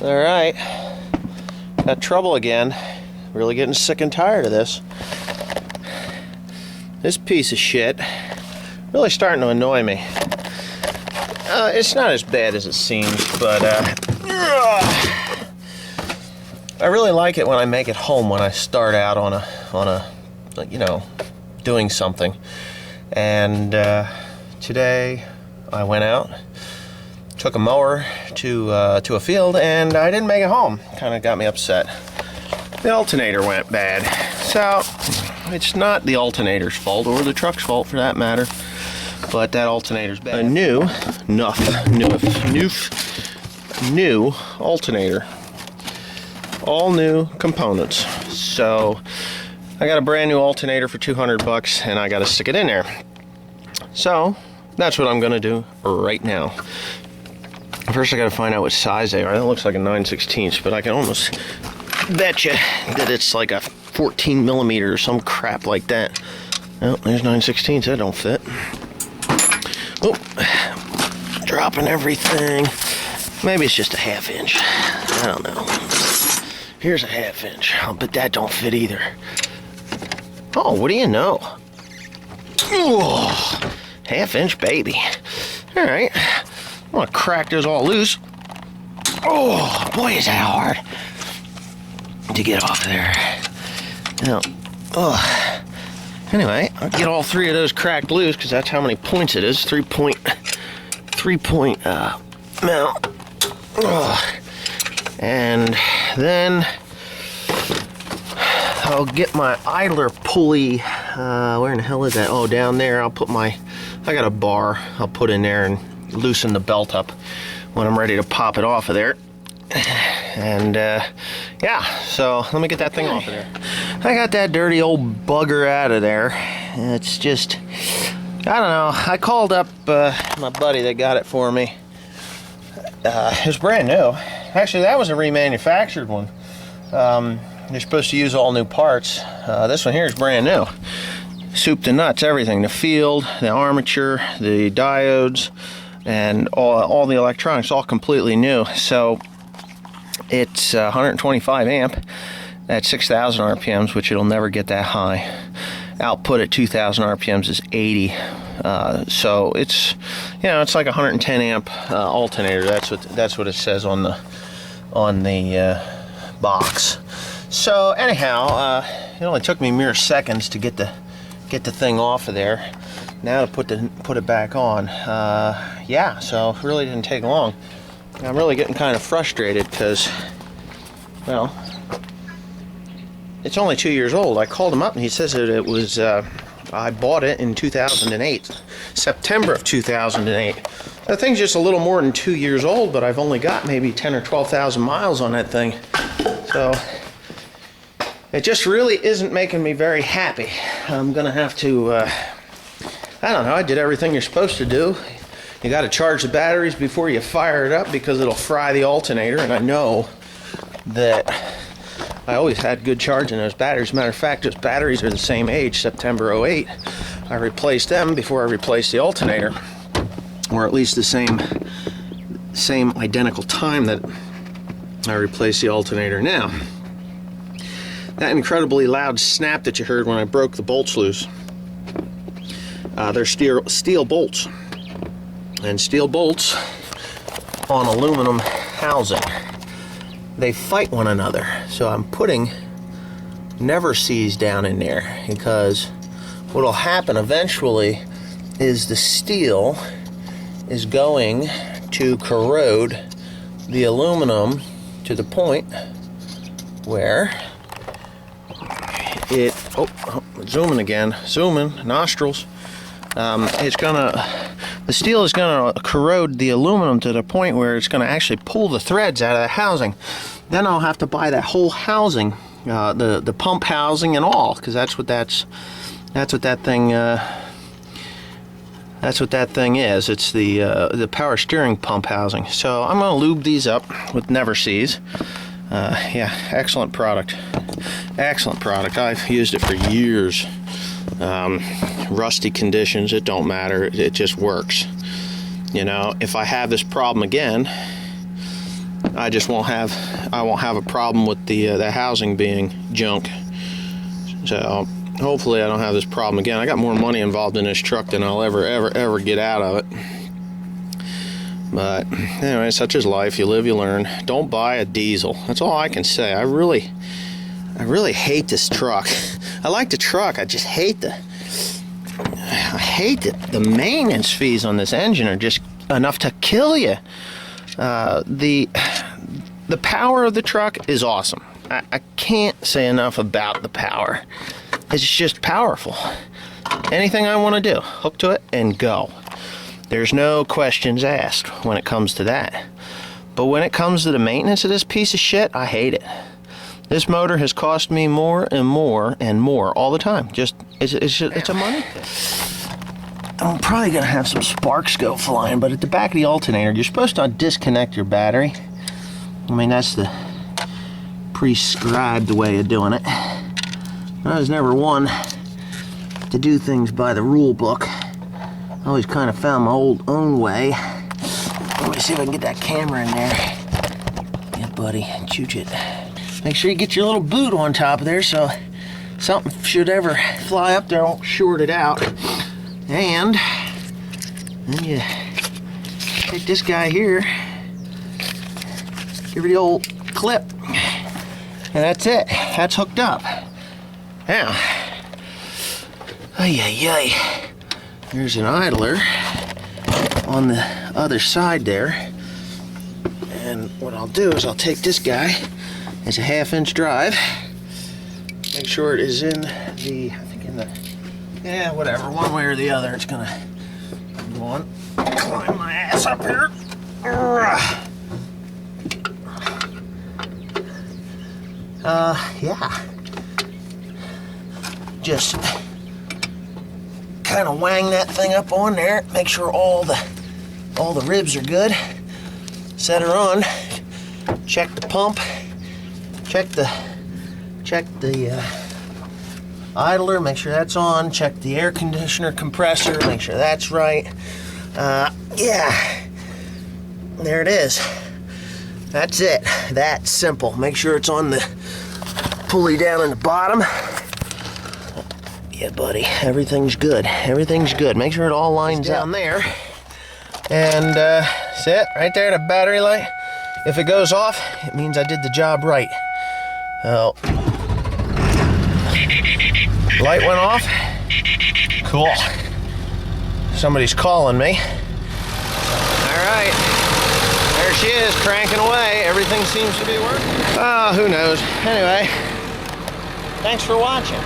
Alright, got trouble again. Really getting sick and tired of this. This piece of shit really starting to annoy me. It's not as bad as it seems, but I really like it when I make it home when I start out on a you know, doing something. And today I went out, took a mower to a field, and I didn't make it home. Kind of got me upset. The alternator went bad. So it's not the alternator's fault, or the truck's fault for that matter, but that alternator's bad. A new alternator. All new components. So I got a brand new alternator for $200 and I got to stick it in there. So that's what I'm gonna do right now. First I got to find out what size they are. That looks like a 9/16, but I can almost bet you that it's like a 14 millimeter or some crap like that. Oh, there's 9/16. That don't fit. Oh, dropping everything. Maybe it's just a 1/2 inch. I don't know. Here's a 1/2 inch. But that don't fit either. Oh, what do you know? Ooh, 1/2 inch, baby. All right, I'm gonna crack those all loose. Oh, boy, is that hard to get off of there. Now, anyway, I'll get all 3 of those cracked loose because that's how many points it is. 3 point mount. And then I'll get my idler pulley. Where in the hell is that? Oh, down there. I got a bar I'll put in there and loosen the belt up when I'm ready to pop it off of there. And yeah, so let me get that thing off of there. I got that dirty old bugger out of there. It's just, I don't know. I called up my buddy that got it for me. It was brand new. Actually, that was a remanufactured one. You're supposed to use all new parts. This one here is brand new. Soup to nuts, everything. The field, the armature, the diodes, and all the electronics, all completely new. So it's 125 amp at 6,000 RPMs, which it'll never get that high. Output at 2,000 RPMs is 80. So it's, you know, it's like a 110 amp alternator. That's what it says on the box. So anyhow, it only took me mere seconds to get the thing off of there. Now to put it back on. Yeah, so it really didn't take long. I'm really getting kind of frustrated because, well, it's only 2 years old. I called him up and he says that it was, I bought it in 2008, September of 2008. That thing's just a little more than 2 years old, but I've only got maybe 10 or 12,000 miles on that thing. So it just really isn't making me very happy. I'm gonna have to, I don't know, I did everything you're supposed to do. You gotta charge the batteries before you fire it up because it'll fry the alternator, and I know that I always had good charge in those batteries. Matter of fact, those batteries are the same age, September 08. I replaced them before I replaced the alternator, or at least the same identical time that I replaced the alternator. Now, that incredibly loud snap that you heard when I broke the bolts loose, they're steel bolts, and steel bolts on aluminum housing, they fight one another. So I'm putting never sees down in there, because what will happen eventually is the steel is going to corrode the aluminum to the point where it, zooming again, nostrils, the steel is gonna corrode the aluminum to the point where it's gonna actually pull the threads out of the housing. Then I'll have to buy that whole housing, the pump housing and all, because that's what that thing is. It's the power steering pump housing. So I'm gonna lube these up with Never Sees. Yeah, excellent product. Excellent product. I've used it for years. Rusty conditions, it don't matter. It just works. You know, if I have this problem again, I just won't have a problem with the housing being junk. So hopefully I don't have this problem again. I got more money involved in this truck than I'll ever get out of it. But anyway, such is life. You live, you learn. Don't buy a diesel. That's all I can say. I really hate this truck. I like the truck. I just hate the maintenance fees on this engine are just enough to kill you. The power of the truck is awesome. I can't say enough about the power. It's just powerful. Anything I want to do, hook to it and go. There's no questions asked when it comes to that. But when it comes to the maintenance of this piece of shit, I hate it. This motor has cost me more and more and more all the time. It's a money thing. I'm probably gonna have some sparks go flying, but at the back of the alternator, you're supposed to disconnect your battery. I mean, that's the prescribed way of doing it. I was never one to do things by the rule book. I always kind of found my own way. Let me see if I can get that camera in there. Yeah, buddy, chooch it. Make sure you get your little boot on top of there so something should ever fly up there, don't short it out. And then you take this guy here, give it the old clip, and that's it. That's hooked up. Now, there's an idler on the other side there. And what I'll do is I'll take this guy. It's a 1/2-inch drive. Make sure it is in the, yeah, whatever, one way or the other, it's gonna go on. Climb my ass up here. Yeah. Just kind of wang that thing up on there. Make sure all the ribs are good. Set her on. Check the pump. Check the idler, make sure that's on. Check the air conditioner compressor, make sure that's right. Yeah, there it is. That's it. That's simple. Make sure it's on the pulley down in the bottom. Yeah, buddy, everything's good. Everything's good. Make sure it all lines down there. And that's it, right there, the battery light. If it goes off, it means I did the job right. Oh. Light went off. Cool. Somebody's calling me. All right. There she is, cranking away. Everything seems to be working. Oh, who knows. Anyway, thanks for watching.